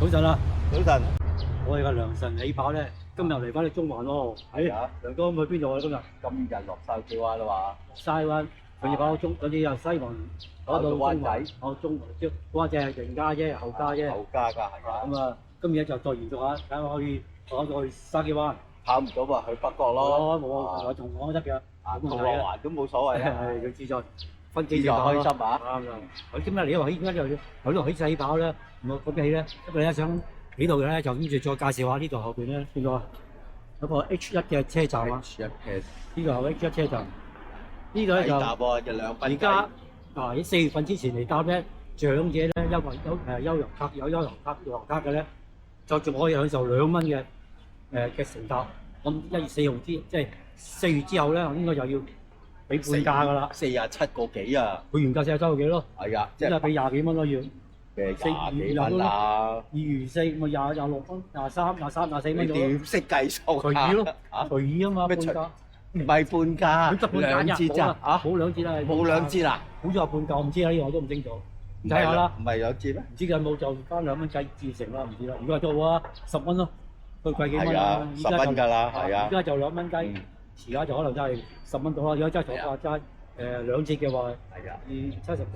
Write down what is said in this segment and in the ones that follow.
早晨啊，早晨，我哋嘅良辰起跑咧，今日嚟翻你中環喎。啊梁哥去邊度啊？今日今日落晒幾灣啦嘛？西灣，上次跑到中，上次由西環跑到中環，跑到中環，灣仔係前家啫，後家啫。後家㗎係啊。咁啊，今日就再延續下，睇下可以跑到去筲箕灣。跑唔到咪去北角咯。冇啊，我同我得嘅。銅鑼灣都冇所謂啊。係佢自在，分自在開心啊！啱啦。佢今日你話起點解又喺度起細跑咧？我講起咧，因為咧想呢度咧就跟住再介紹下呢度後邊咧邊個啊？有個 H1嘅車站啊。H1嘅呢個係 H1 車站。呢度咧就搭喎，就2蚊雞。而家喺4月份之前嚟搭咧，長者咧優遊卡有優遊卡嘅咧，就仲可以享受2蚊嘅乘搭。咁1月4號即係4月之後咧，應該就要俾半價㗎啦。47個幾啊？佢原價47個幾咯。係啊，即係俾20幾蚊咯要。嘅20幾蚊啊2餘4咪26蚊、23、23、24蚊你咗。點識計數啊？隨意咯，嚇隨意啊嘛，半價。唔係半價，佢執半價兩折咋嚇？冇兩折啦，冇兩折啦？好似話半價，我唔知啊，呢個我都唔清楚。睇下啦，唔係兩折咩？唔知佢有冇就翻2蚊計至成啦，唔知啦。如果係做啊，10蚊咯，佢貴幾蚊係啊，10蚊㗎啦，係啊而。家就2蚊雞，而家就可能真係10蚊到啦。如果真係坐價齋兩折嘅話，係啊。 74、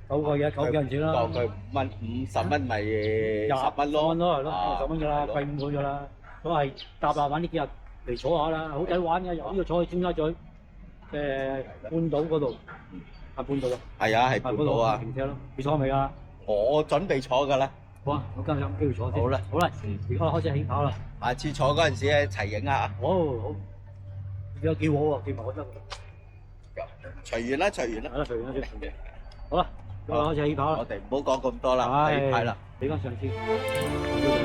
9個嘢9幾銀錢啦。當佢5蚊50蚊咪10蚊咯。10蚊咯，係咯，10蚊㗎啦，係咯貴5倍㗎啦。咁係搭下玩呢幾日嚟坐下啦，好抵玩嘅。由呢度坐去尖沙咀半島嗰度，係半島啊。係啊，係半島啊。停車咯，你坐未啊？我準備坐㗎啦。好啊，我今日有機會坐先。好啦，好啦，而家開始起跑啦。下次坐嗰陣時咧，一齊影下。好，好，而家幾好喎，幾埋我得。隨緣啦，隨緣啦。係啦，隨緣啦，隨緣。好啦，咁啊開始起跑啦。我哋唔好講咁多啦，起牌啦。俾翻上次。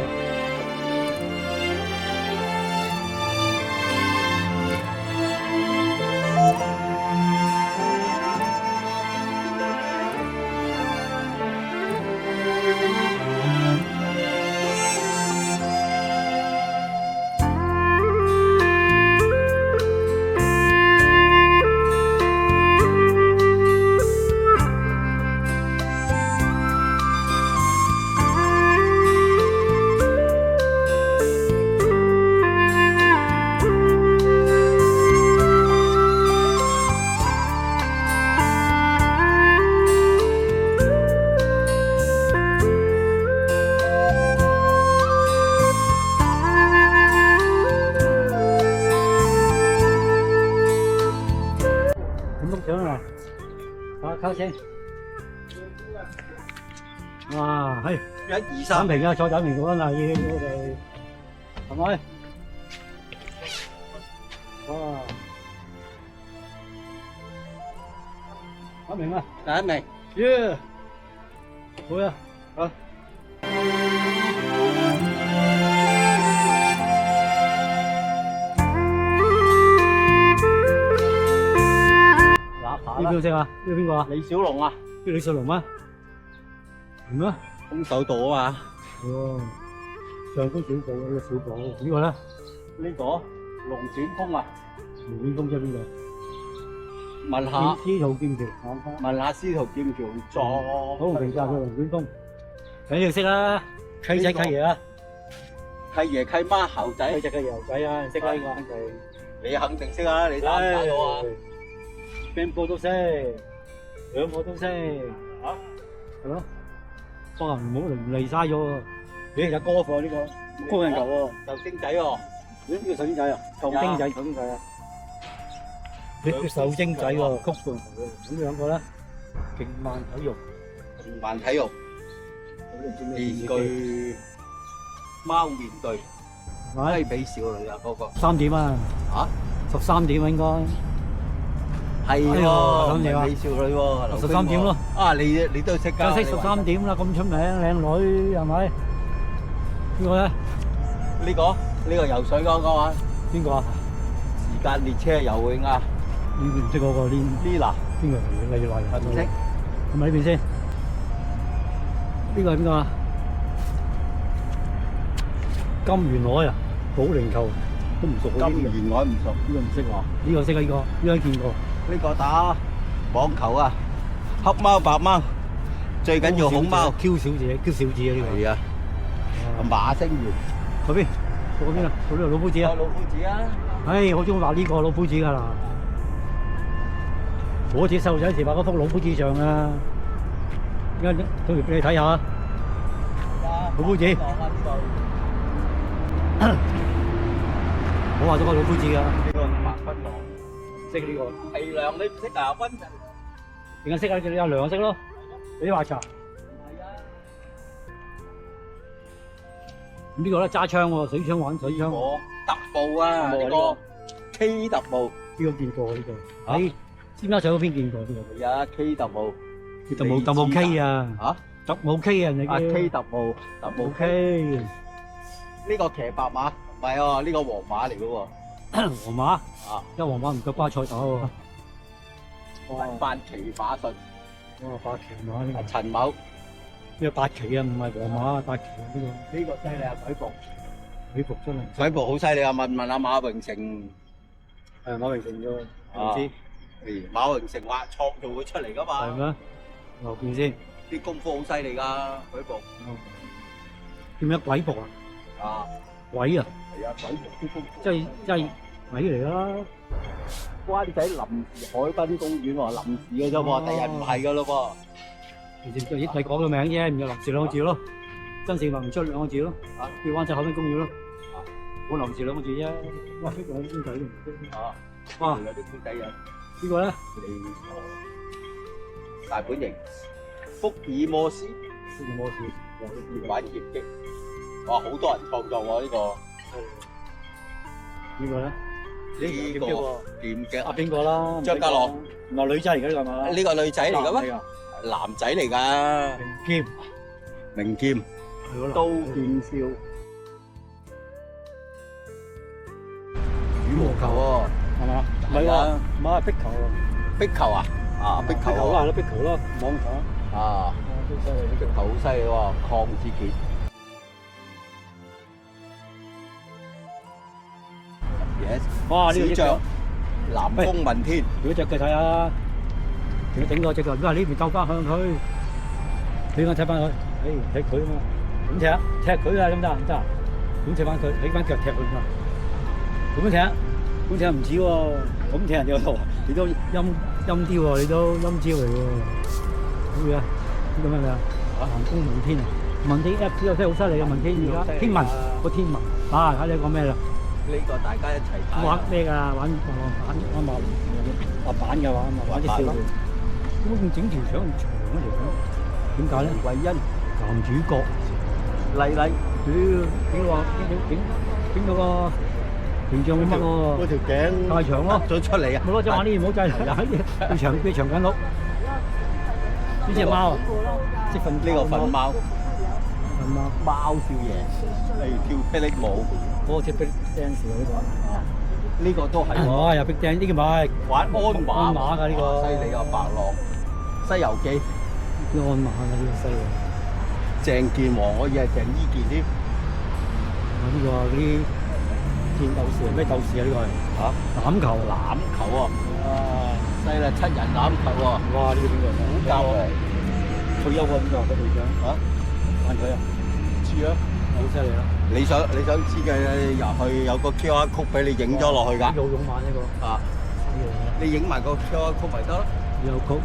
靠先，哇，係1、2、3，平啊，坐斬平嗰陣啊，要我哋係咪？哇，斬平啊，第一名。耶，好啊，啊！呢邊識啊？呢邊個啊？李小龍啊，呢李小龍咩？唔咩？空手道啊嘛。哦，上高小寶呢個小寶，呢個咧？呢個龍捲風啊，龍捲風即係邊個？問下司徒劍橋，問下司徒劍橋撞好評價佢龍捲風，梗要識啦，契仔契爺啊，契爺契媽猴仔，契仔契爺猴仔啊，識啦呢個肯定。你肯定識啊，你打唔打到啊？邊個都識，兩個都識，嚇，係咯。不過唔好嚟嘥咗喎，你有歌貨呢個，高人球喎，壽星仔喎，呢個壽星仔啊，壽星仔，壽星仔啊，呢個壽星仔喎，曲棍球喎，咁兩個咧，勁慢體育，勁慢體育，面具貓面對，雞髀少女啊嗰個3點啊，嚇，13點啊應該。係喎，美少女喎，13點咯。啊，你都識㗎？就識13點啦，咁出名，靚女係咪？邊個咧？呢個游水嗰個啊？邊個啊？時間列車游泳啊？呢邊唔識嗰個Lina，邊個嚟？例如話唔識。係咪呢邊先？呢個係邊個啊？金元海啊，保齡球都唔熟。金元海唔熟，呢個唔識喎。呢個識啊，呢個見過。呢個打網球啊，黑貓白貓，最緊要孔貓。Q 小姐，Q 小姐啊呢個。係啊，馬星園嗰邊，嗰邊啊，嗰邊老夫子啊。老夫子啊！唉，我中意畫呢個老夫子㗎啦。我自己細路仔時畫嗰幅老夫子像啊，而家到時俾你睇下。老夫子，我畫咗個老夫子㗎。呢個白芬浪，識呢個？係涼你唔識啊？溫人點解識啊？你有涼就識咯。你畫茶。係啊！咁呢個咧揸槍喎，水槍玩水槍。我特步啊！呢個 K 特步，呢個見過呢個。喺尖沙咀嗰邊見過呢個。係啊 K 特步，特務 K 啊。嚇？特務 K 啊，你啊叫。 K 特步，特步 K。呢個騎白馬，唔係喎，呢個黃馬嚟嘅喎。皇馬。啊！因為皇馬唔夠巴塞打喎。八旗馬術，哇，八旗馬呢個。陳某，呢個八旗啊，唔係皇馬啊，八旗啊呢個。呢個犀利啊！水服，水服真係。水服好犀利啊！問下馬榮成，係馬榮成啫，唔知馬榮成話創造佢出嚟㗎嘛？係咩？留見先。啲功夫好犀利㗎，水服。叫咩鬼服啊？啊，鬼啊！係啊，水服啲功夫。即係鬼嚟啦！灣仔臨時海濱公園喎，臨時嘅啫喎，第日唔係㗎咯噃。其實就益你講個名啫，唔有臨時兩個字咯。真正話唔出兩個字咯。啊，叫灣仔海濱公園咯。啊，冇臨時兩個字啫。哇，呢個好公仔嚟嘅。啊，哇，有啲公仔啊！呢個咧？大本營，福爾摩斯，福爾摩斯，玩劍擊。哇，好多人創作喎呢個。呢個咧？呢個劍擊啊邊個啦？張家朗，唔係女仔嚟嘅呢個係嘛？呢個女仔嚟嘅咩？男仔嚟㗎。名劍，名劍，刀劍笑。羽毛球喎，係嘛？唔係喎，唔係壁球喎。壁球啊？啊，壁球啦，係咯，壁球咯，網球。啊，都犀利，壁球好犀利喎，鄺志傑。哇！呢個小將南風問天，如果隻腳睇下，如果頂過隻腳，如果係呢邊鬥翻向佢，你講踢翻佢，踢佢啊嘛，咁踢佢啊，得唔得？唔得，咁踢翻佢，起翻腳踢佢嘛，咁樣踢，咁踢唔似喎，咁踢人哋度，你都陰啲喎，你都陰招嚟喎，好嘢，呢個咩啊？南風問天啊，問天 Apps 又真係好犀利啊，問天而家天文個天文，啊睇你講咩啦？呢個大家一齊睇。玩咩㗎？玩滑板嘅話，玩啲少年。點解咁整條腸咁長嘅條腸？點解咧？惠恩男主角麗麗，屌整到個形象乜喎？嗰條頸太長咯，咗出嚟啊！冇咯，就玩呢啲唔好制啦，要長頸鹿。呢隻貓啊，識瞓呢個瞓貓，瞓貓貓少爺係跳霹靂舞。嗰個隻 Big Dance 呢個，呢個都係喎。哇！又 Big Dance 呢個咪玩鞍馬㗎呢個，犀利啊！白狼《西遊記》呢鞍馬㗎呢個犀利。鄭健王可以係鄭伊健添。呢個嗰啲劍鬥士係咩鬥士啊？呢個係嚇欖球，欖球啊！哇，犀利7人欖球喎！哇！呢個邊個？好教啊！退休喎邊個？個隊長嚇？問佢啊？知啊！好犀利啊！你想知嘅入去有個 QR code 俾你影咗落去㗎。呢個好勇猛呢個。啊！你影埋個 QR code 咪得咯？有曲唔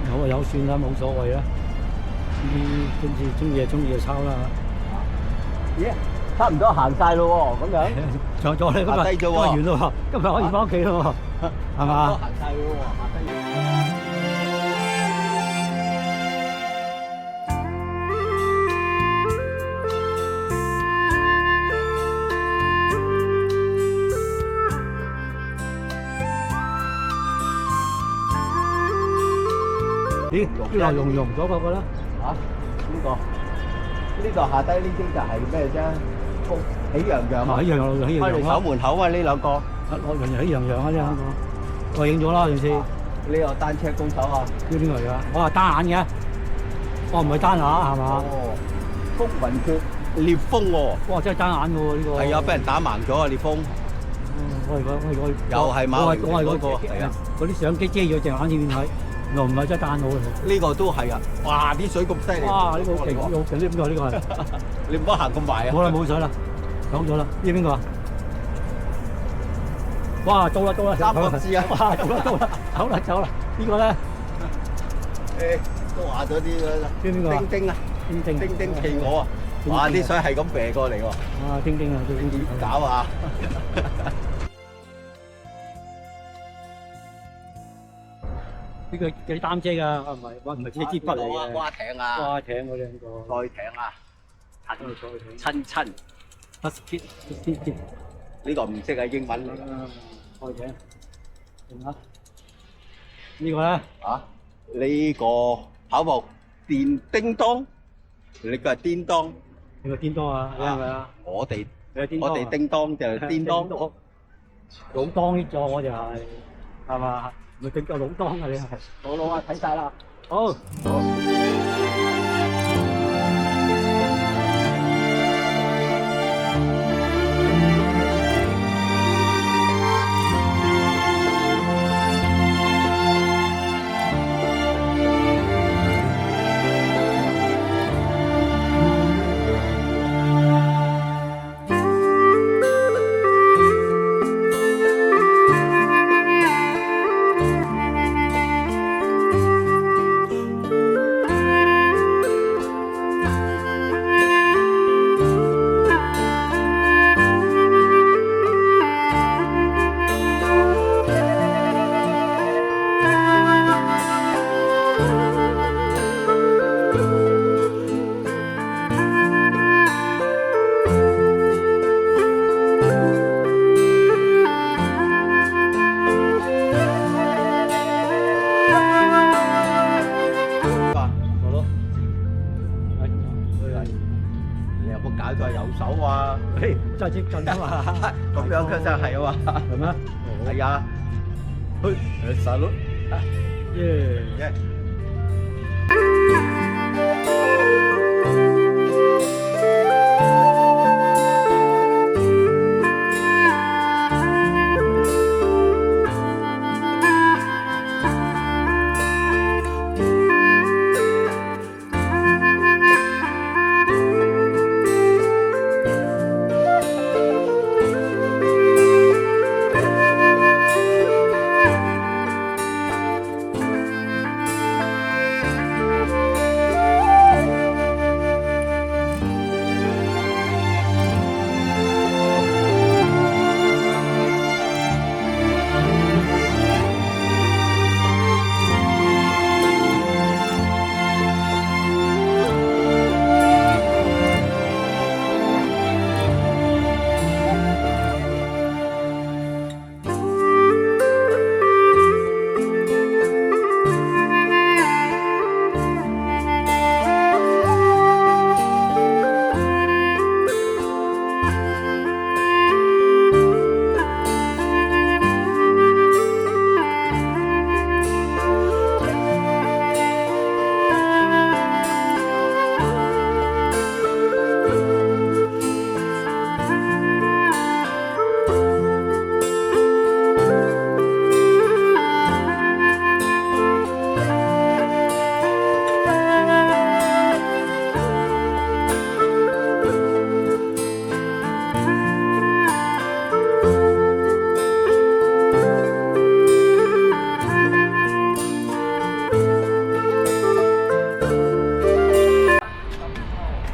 有啊有算啦，冇所謂啦。中意就抄啦。咦？差唔多行晒咯喎，咁樣。上咗啦，今日完咯喎，今日可以翻屋企咯喎，係嘛？行晒咯喎，下低。咦？呢個融咗嗰個啦？嚇？呢個下低呢啲就係咩啫？喜洋洋啊！喜洋洋，喜洋洋開嚟守門口啊！呢兩個。樂洋洋，喜洋洋啊！呢兩個。我影咗啦上次。呢個單車高手啊！呢邊嚟㗎？我係單眼嘅。我唔係單眼係嘛？哦。風雲決烈風喎！哇！真係單眼嘅喎呢個。係啊！俾人打盲咗啊！烈風。我係又係馬榮成嗰個係啊！嗰啲相機遮咗隻眼，點睇？原來唔係真係彈好嘅。呢個都係啊！哇！啲水咁犀利，哇！呢個好勁，好勁！呢個係你唔好行咁埋啊！冇啦冇水啦，走咗啦。呢邊個啊？哇！到啦到啦，三個字啊！哇！到啦到啦，走啦走啦。呢個咧誒，都話咗啲啦。邊個啊？丁丁啊！丁丁丁丁企鵝啊！哇！啲水係咁射過嚟喎。啊！丁丁啊！丁丁點搞啊？呢個幾擔遮㗎？唔係，哇！唔係支筆嚟嘅。蛙艇啊！蛙艇嗰兩個。賽艇啊！親親。Husky，呢個唔識係英文嚟㗎。賽艇。仲有呢個咧？啊！呢個跑步電叮當，呢個係叮當。你個叮當啊？你係咪啊？我哋叮叮當就係叮當。老當呢座我就係嘛？咪叮當老當啊！你係老啊！睇晒啦。好。真係接近啊嘛！咁樣嘅真係啊嘛，係咩？係啊，去實咯，耶！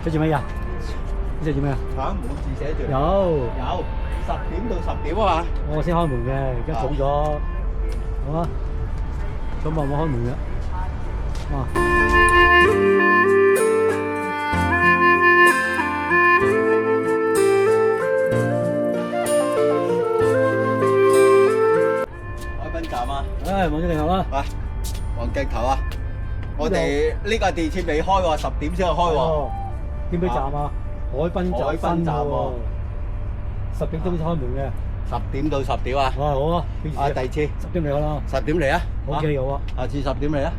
寫住乜嘢啊？寫住咩啊？嚇冇字寫住。有10點到10點啊嘛。我先開門嘅，而家早咗，好啊，早晚我開門嘅，哇！海濱站啊！望咗鏡頭啦。喂，望鏡頭啊！我哋呢個地鐵未開喎，10點先開喎。邊邊站啊？海濱站喎，10點鐘先開門嘅。10點到10點啊！好啊，第二次10點嚟啦。 10點嚟啊！OK，好啊。下次10點嚟啊！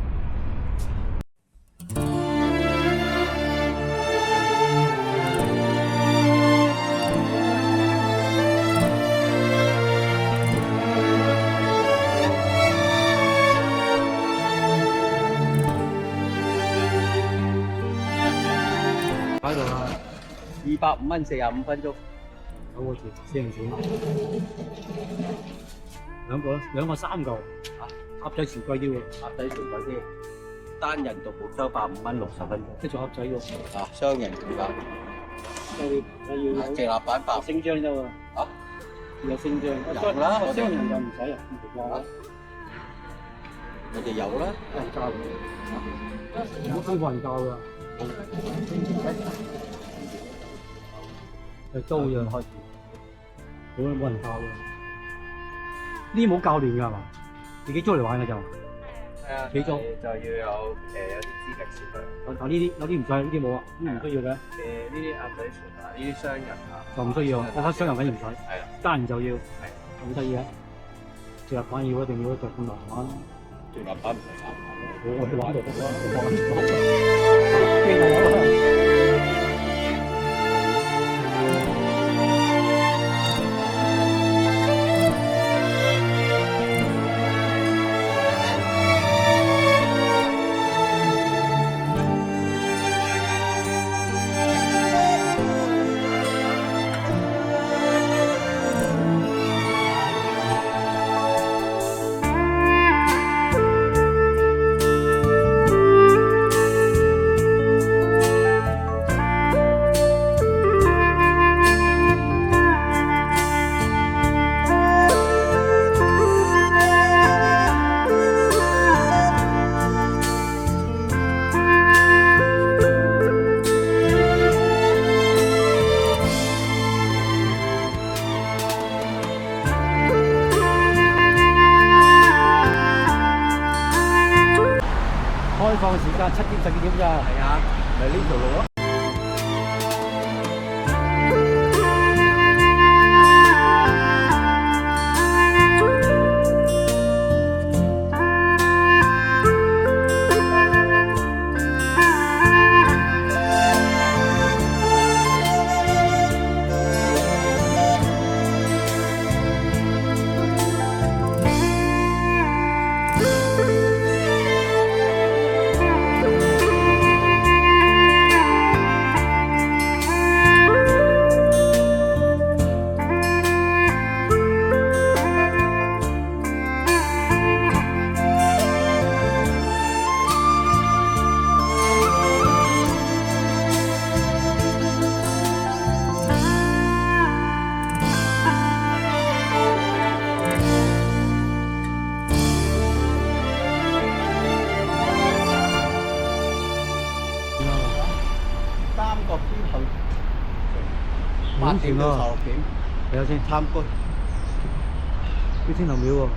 擺度啊250蚊45分鐘， ，9個字4人錢，兩個3嚿，鴨仔潮貴啲喎，鴨仔全貴啲，單人獨步收85蚊60分鐘，即係做鴨仔喎。啊，雙人獨立，要直立板白，星張啫喎。啊，有星張，有啦我哋雙人就唔使啊，唔同啦，我哋有啦，人教嘅，唔好冇人教㗎，係租啫，開始，冇人教㗎，呢啲冇教練㗎係嘛？自己租嚟玩㗎就。係啊，幾租就要有有啲資格先得。但呢啲有啲唔使，呢啲冇啊，呢啲唔需要嘅，呢啲鴨仔船啊，呢啲雙人啊，就唔需要。我覺得雙人反而唔使，係啦，單人就要，係咁得意啊！直立板要一定要一隻咁難玩，直立板唔係慘。我去玩就得啦，驚我啦！開放時間7點12點咋？係啊，咪呢條路咯。三角天后8點到16點，睇下先，參觀。啲天后廟喎。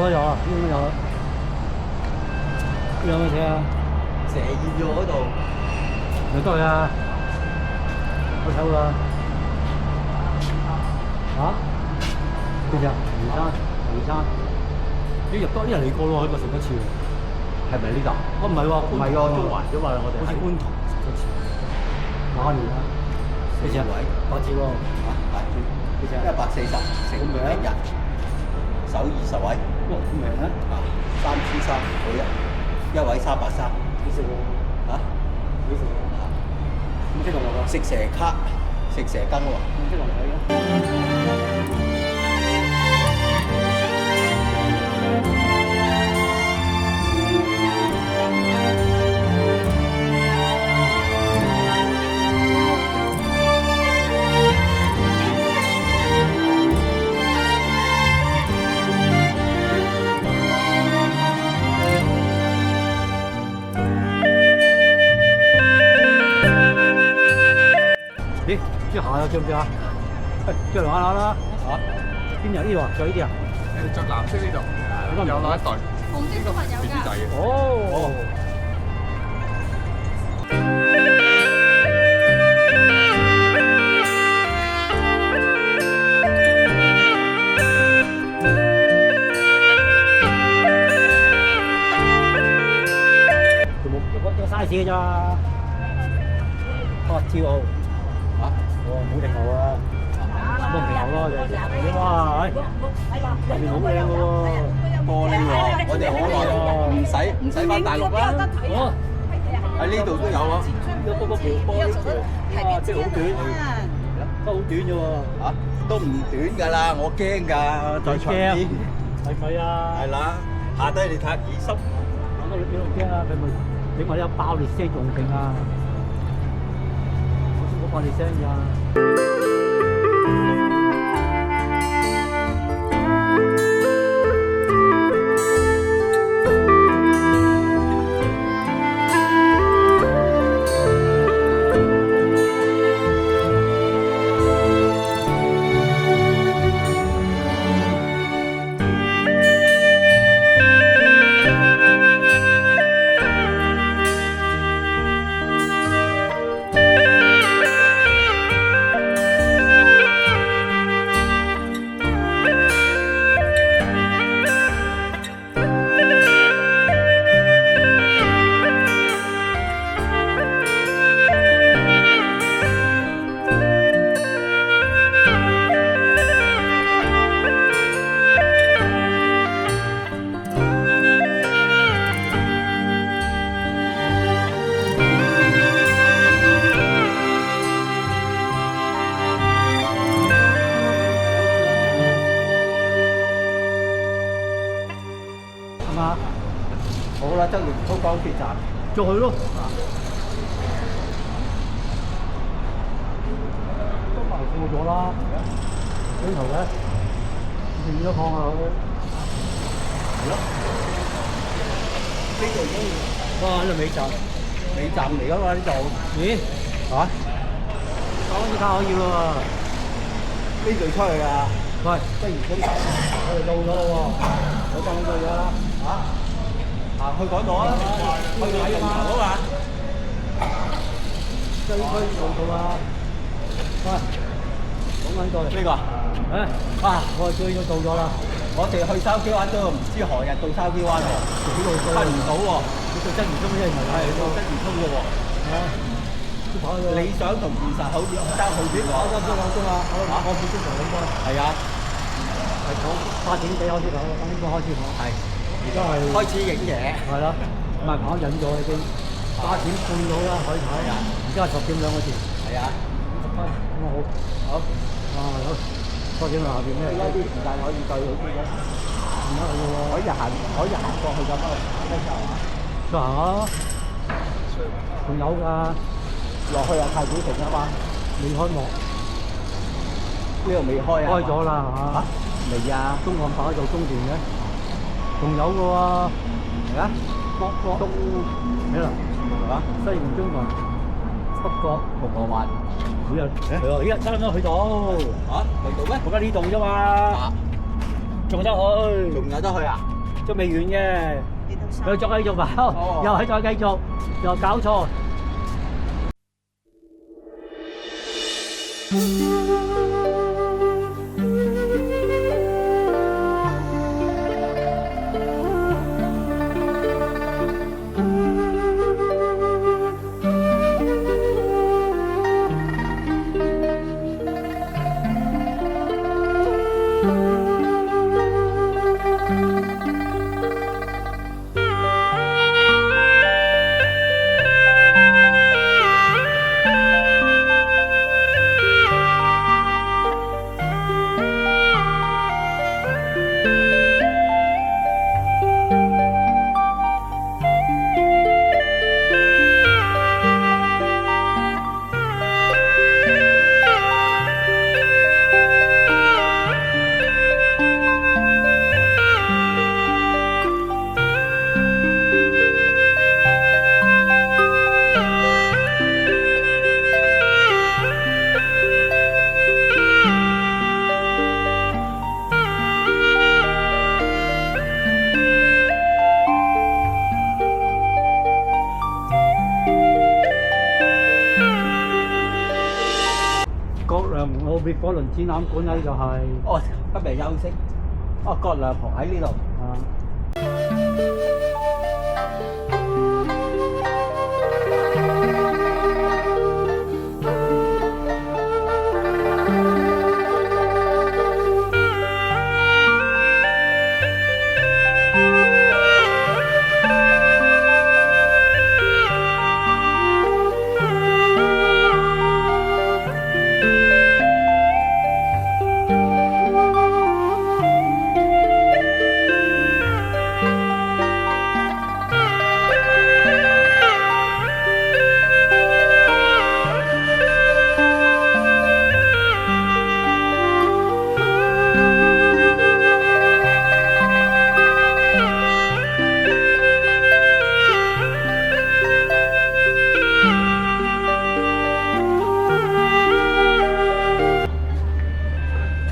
都有啊，呢度有。呢有乜嘢啊？蛇現咗嗰度，有得啊！我睇啦。嚇？邊隻？魚山，魚山。你入多啲人嚟過咯，喺個食一次。係咪呢度？我唔係喎，唔係喎，中環啫嘛，我哋好似觀塘食一次。馬年啦。幾隻？8折喎。啊，8折，幾隻？140，成名人，首20位。哇，咁平啊！啊，3,300每一位330。幾食喎？嚇？幾食喎？咁即係我食蛇卡，食蛇羹喎。咁即係我嘅。咦？即係下有着唔着啊？着嚟玩下啦！嚇？邊日呢度啊？着呢啲啊？着藍色呢度，有攞一對，紅色小朋友 BB 仔㗎。嘅。哦。個 size 嘅咋？8招號。嚇？哦，冇定號啊！冇定號咯，就哇！入面好靚嘅喎。玻璃喎，我哋好耐唔使翻大陸啦。哦，喺呢度都有啊。嗰條玻璃橋，哇！即係好短，都好短啫喎。嚇？都唔短㗎啦，我驚㗎，在場邊。係咪啊？係啦，下低你睇下幾濕。我都幾好驚啊！佢咪整埋啲爆裂聲仲勁啊！我先冇爆裂聲咋。好啦，周元滔江鐵站，再去咯。都埋過咗啦，呢頭嘅，變咗放下佢。係咯。呢度已經哇！呢度尾站，尾站嚟㗎嘛呢度。咦？嚇？講啲卡可以咯喎。呢度出去㗎。喂，不如咁，我哋到咗咯喎，我當到咗啦。嚇？行去嗰度啊！去買人頭啊嘛！西區到啊！喂，講緊過嚟。呢個啊，我哋終於到咗啦！我哋去筲箕灣都唔知何日到筲箕灣喎，幾路到？分唔到喎。你做真魚中啫，唔係係到真魚涌嘅喎。都跑咗。理想同現實好似爭好遠喎。啱啊！我半鐘頭應該。係啊，係講8點幾開始跑，應該開始跑。係。而家係開始影嘢。係啦，唔係跑引咗已經8點半到啦，可以睇。而家係10點2個字。係啊。10分咁啊好。好。啊好。多謝下邊咩？而家啲時間可以對好啲嘅。唔得嘅喎。可以行過去咁啊，跟住係嘛？再行啊！仲有㗎，落去啊太古城啊嘛，未開幕。呢度未開啊？開咗啦嚇。未啊？中漢跑喺度中段嘅，仲有嘅喎。係啊？中咩啦？嚇？西營中環、北角、銅鑼灣。佢又係喎，依家得唔得去到？嚇？去到咩？我而家呢度啫嘛，啊，仲得去。仲有得去啊？仲未完嘅，佢再繼續跑，哦又係再繼續，又搞錯。葛量奧別火輪展覽館咧就係、哦，今日休息。哦，葛量洪喺呢度。啊。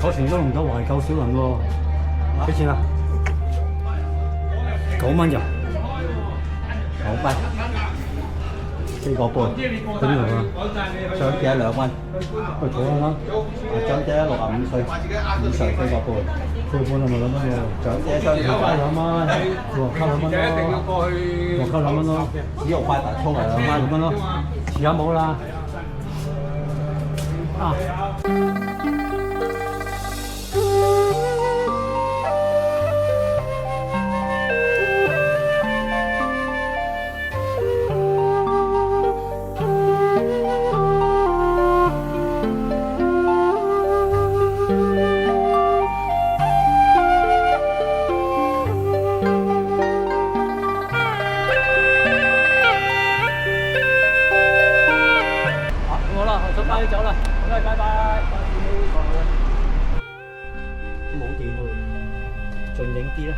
坐船都龍舟懷舊小輪喎，幾錢啊？9蚊咋9蚊，4個半。去邊度啊？長者2蚊，去坐下啦，長者65歲以上4個半。 4個半係咪2蚊喎？長者相加2蚊，六卡2蚊咯，六卡2蚊咯，只用快達充係2蚊。 2蚊咯，遲下冇啦。啊！好啦，我快啲走啦，拜拜。冇電喎，盡影啲啦。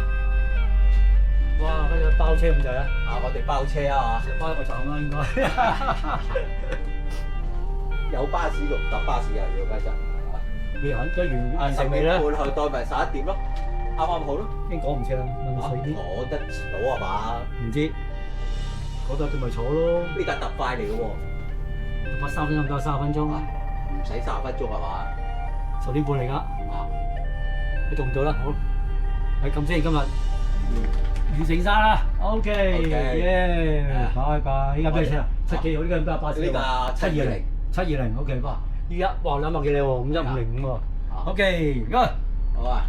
哇，嗰隻包車咁滯啊！啊，我哋包車啊嘛，包一個站啦應該。有巴士用搭巴士啊，要家陣。未行得完10成未咧？點半去到咪11點咯，啱啱好咯。已經趕唔切啦，問快啲。我得到啊嘛，唔知嗰度佢咪坐咯，呢架特快嚟嘅喎，拍3分鐘唔夠30分鐘，唔使30分鐘係嘛10點半嚟㗎，啊？你做唔到啦？好，係咁先，今日完成晒啦。OK，耶，拜拜。依家咩車啊？7幾號？呢架巴士呢架720 720 OK，哇！依家哇200幾靚喎，5150喎。OK，good。好啊。